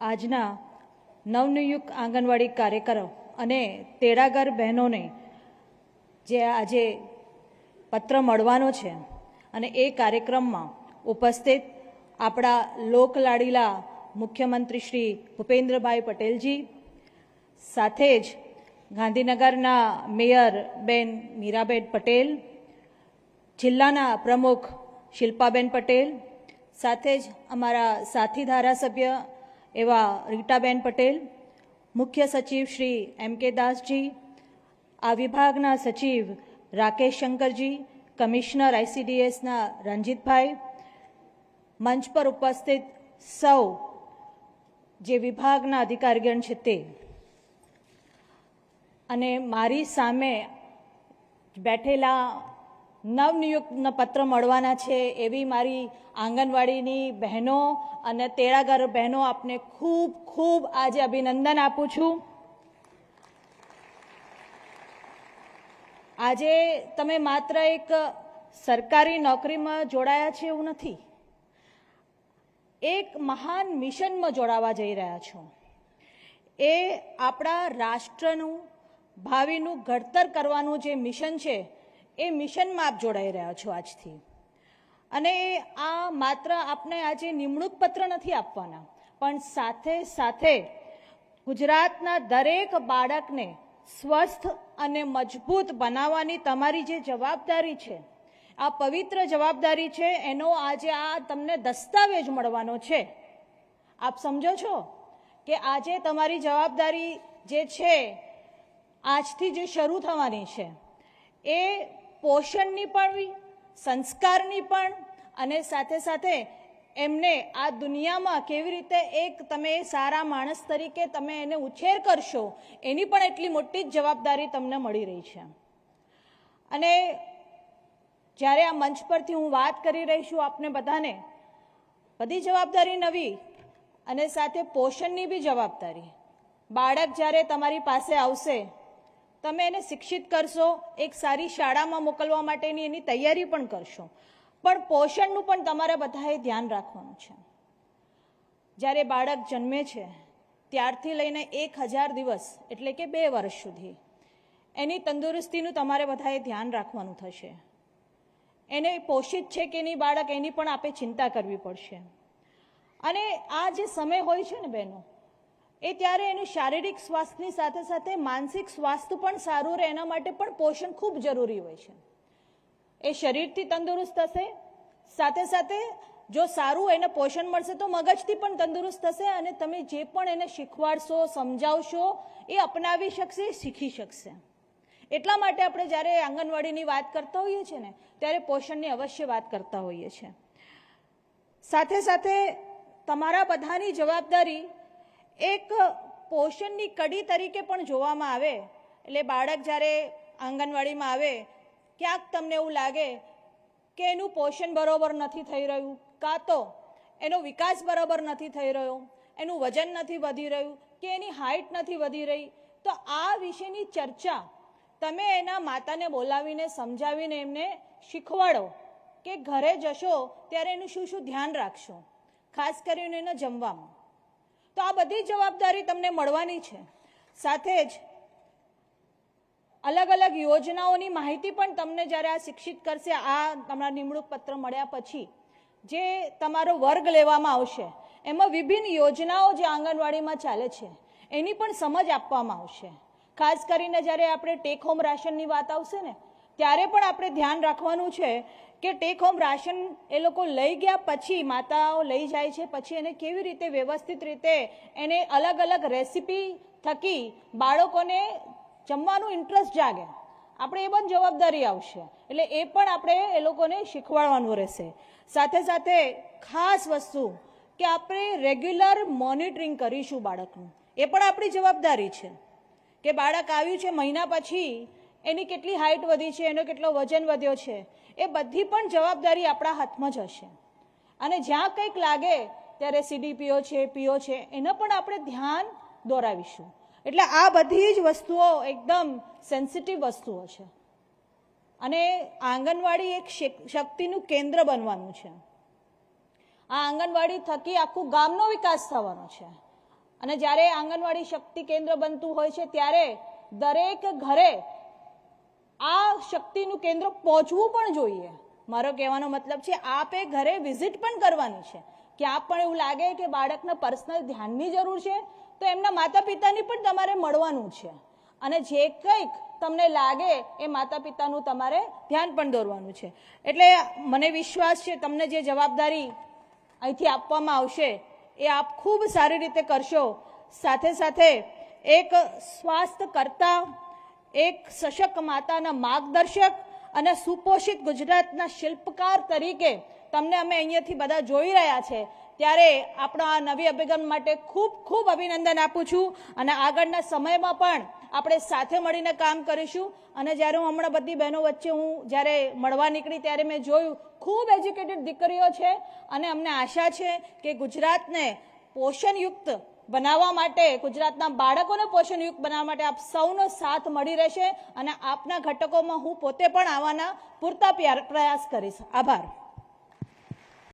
આજના નવનિયુક્ત આંગણવાડી કાર્યકરો અને તેડાગર બહેનોને જે આજે પત્ર મળવાનો છે અને એ કાર્યક્રમમાં ઉપસ્થિત આપણા લોકલાડીલા મુખ્યમંત્રી શ્રી ભૂપેન્દ્રભાઈ પટેલજી, સાથે જ ગાંધીનગરના મેયર બેન મીરાબેન પટેલ, જિલ્લાના પ્રમુખ શિલ્પાબેન પટેલ, સાથે જ અમારા સાથી ધારાસભ્ય એવા રીટાબેન પટેલ, મુખ્ય સચિવ શ્રી M.K. દાસજી, આ વિભાગના સચિવ રાકેશ શંકરજી, કમિશનર ICDSના રંજીતભાઈ, મંચ પર ઉપસ્થિત સૌ જે વિભાગના અધિકારીગણ છે તે, અને મારી સામે બેઠેલા નવનિયુક્તના પત્ર મળવાના છે એવી મારી આંગણવાડીની બહેનો અને તેડાગર બહેનો, આપને ખૂબ ખૂબ આજે અભિનંદન આપું છું. આજે તમે માત્ર એક સરકારી નોકરીમાં જોડાયા છે એવું નથી, એક મહાન મિશનમાં જોડાવા જઈ રહ્યા છો. એ આપણા રાષ્ટ્રનું ભાવિનું ઘડતર કરવાનું જે મિશન છે એ મિશનમાં આપ જોડાઈ રહ્યા છો આજથી. અને આ માત્ર આપણે આજે નિમણૂક પત્ર નથી આપવાના, પણ સાથે સાથે ગુજરાતના દરેક બાળકને સ્વસ્થ અને મજબૂત બનાવવાની તમારી જે જવાબદારી છે, આ પવિત્ર જવાબદારી છે, એનો આજે આ તમને દસ્તાવેજ મળવાનો છે. આપ સમજો છો કે આજે તમારી જવાબદારી જે છે આજથી જે શરૂ થવાની છે એ પોષણની પણ, સંસ્કારની પણ, અને સાથે સાથે એમને આ દુનિયામાં કેવી રીતે એક તમે સારા માણસ તરીકે તમે એને ઉછેર કરશો એની પણ એટલી મોટી જ જવાબદારી તમને મળી રહી છે. અને જ્યારે આ મંચ પરથી હું વાત કરી રહી છું આપને બધાને, બધી જવાબદારી નવી અને સાથે પોષણની બી જવાબદારી. બાળક જ્યારે તમારી પાસે આવશે, તમે એને શિક્ષિત કરશો, એક સારી શાળામાં મોકલવા માટેની એની તૈયારી પણ કરશો, પણ પોષણનું પણ તમારે બધાએ ધ્યાન રાખવાનું છે. જ્યારે બાળક જન્મે છે ત્યારથી લઈને 1000 દિવસ એટલે કે 2 વર્ષ સુધી એની તંદુરસ્તીનું તમારે બધાએ ધ્યાન રાખવાનું થશે. એને પોષિત છે કે નહીં બાળક, એની પણ આપણે ચિંતા કરવી પડશે. અને આ જે સમય હોય છે ને બહેનો, એ ત્યારે એનું શારીરિક સ્વાસ્થ્યની સાથે સાથે માનસિક સ્વાસ્થ્ય પણ સારું રહે, એના માટે પણ પોષણ ખૂબ જરૂરી હોય છે. એ શરીરથી તંદુરસ્ત થશે, સાથે સાથે જો સારું એને પોષણ મળશે તો મગજથી પણ તંદુરસ્ત થશે, અને તમે જે પણ એને શીખવાડશો, સમજાવશો, એ અપનાવી શકશે, શીખી શકશે. એટલા માટે આપણે જ્યારે આંગણવાડીની વાત કરતા હોઈએ છીએ ને ત્યારે પોષણની અવશ્ય વાત કરતા હોઈએ છીએ. સાથે સાથે તમારા બધાની જવાબદારી એક પોષણની કડી તરીકે પણ જોવામાં આવે. એટલે બાળક જ્યારે આંગણવાડીમાં આવે, ક્યાંક તમને એવું લાગે કે એનું પોષણ બરોબર નથી થઈ રહ્યું, કાં તો એનો વિકાસ બરાબર નથી થઈ રહ્યો, એનું વજન નથી વધી રહ્યું કે એની હાઇટ નથી વધી રહી, તો આ વિશેની ચર્ચા તમે એના માતાને બોલાવીને સમજાવીને એમને શીખવાડો કે ઘરે જશો ત્યારે એનું શું શું ધ્યાન રાખશો, ખાસ કરીને એના જમવામાં. તો આ બધી જવાબદારી તમને મળવાની છે. સાથે જ અલગ અલગ યોજનાઓની માહિતી પણ તમને જ્યારે આ શિક્ષિત કરશે, આ તમારા નિમણૂક પત્ર મળ્યા પછી જે તમારો વર્ગ લેવામાં આવશે એમાં વિભિન્ન યોજનાઓ જે આંગણવાડીમાં ચાલે છે એની પણ સમજ આપવામાં આવશે. ખાસ કરીને જ્યારે આપણે ટેક હોમ રાશનની વાત આવશે ને ત્યારે પણ આપણે ધ્યાન રાખવાનું છે કે ટેક હોમ રાશન એ લોકો લઈ ગયા પછી, માતાઓ લઈ જાય છે પછી એને કેવી રીતે વ્યવસ્થિત રીતે એને અલગ અલગ રેસીપી થકી બાળકોને જમવાનું ઇન્ટરેસ્ટ જાગે, આપણે એ પણ જવાબદારી આવશે. એટલે એ પણ આપણે એ લોકોને શીખવાડવાનું રહેશે. સાથે સાથે ખાસ વસ્તુ કે આપણે રેગ્યુલર મોનિટરિંગ કરીશું બાળકનું, એ પણ આપણી જવાબદારી છે કે બાળક આવ્યું છે મહિના પછી એની કેટલી હાઇટ વધી છે, એનો કેટલો વજન વધ્યો છે, એ બધી પણ જવાબદારી આપણા હાથમાં જ હશે. અને જ્યાં કંઈક લાગે ત્યારે CDPO છે, PO છે, એને પણ આપણે ધ્યાન દોરાવીશું. એટલે આ બધી જ વસ્તુઓ એકદમ સેન્સિટિવ વસ્તુઓ છે અને આંગણવાડી એક શક્તિનું કેન્દ્ર બનવાનું છે. આ આંગણવાડી થકી આખું ગામનો વિકાસ થવાનો છે. અને જ્યારે આંગણવાડી શક્તિ કેન્દ્ર બનતું હોય છે ત્યારે દરેક ઘરે આ શક્તિનું કેન્દ્ર પહોંચવું પણ જોઈએ. મારો કહેવાનો મતલબ છે આપે ઘરે વિઝિટ પણ કરવાની છે. ક્યાં પણ એવું લાગે કે બાળકના પર્સનલ ધ્યાનની જરૂર છે તો એમના માતા પિતાની પણ તમારે મળવાનું છે, અને જે કંઈક તમને લાગે એ માતા પિતાનું તમારે ધ્યાન પણ દોરવાનું છે. એટલે મને વિશ્વાસ છે તમને જે જવાબદારી અહીંથી આપવામાં આવશે એ આપ ખૂબ સારી રીતે કરશો. સાથે સાથે એક સ્વાસ્થ્ય કરતા, એક સશક્ત માતાના માર્ગદર્શક અને સુપોષિત ગુજરાતના શિલ્પકાર તરીકે તમને અમે અહીંયાથી બધા જોઈ રહ્યા છે ત્યારે આપણા આ નવી અભિગમ માટે ખૂબ ખૂબ અભિનંદન આપું છું. અને આગળના સમયમાં પણ આપણે સાથે મળીને કામ કરીશું. અને જ્યારે હું હમણાં બધી બહેનો વચ્ચે હું જ્યારે મળવા નીકળી ત્યારે મેં જોયું ખૂબ એજ્યુકેટેડ દીકરીઓ છે, અને અમને આશા છે કે ગુજરાતને પોષણયુક્ત બનાવવા માટે, ગુજરાતના બાળકોને પોષણયુક્ત બનાવવા માટે આપ સૌનો સાથ મળી રહેશે, અને આપના ઘટકોમાં હું પોતે પણ આવવાના પૂરતા પ્રયાસ કરીશ. આભાર.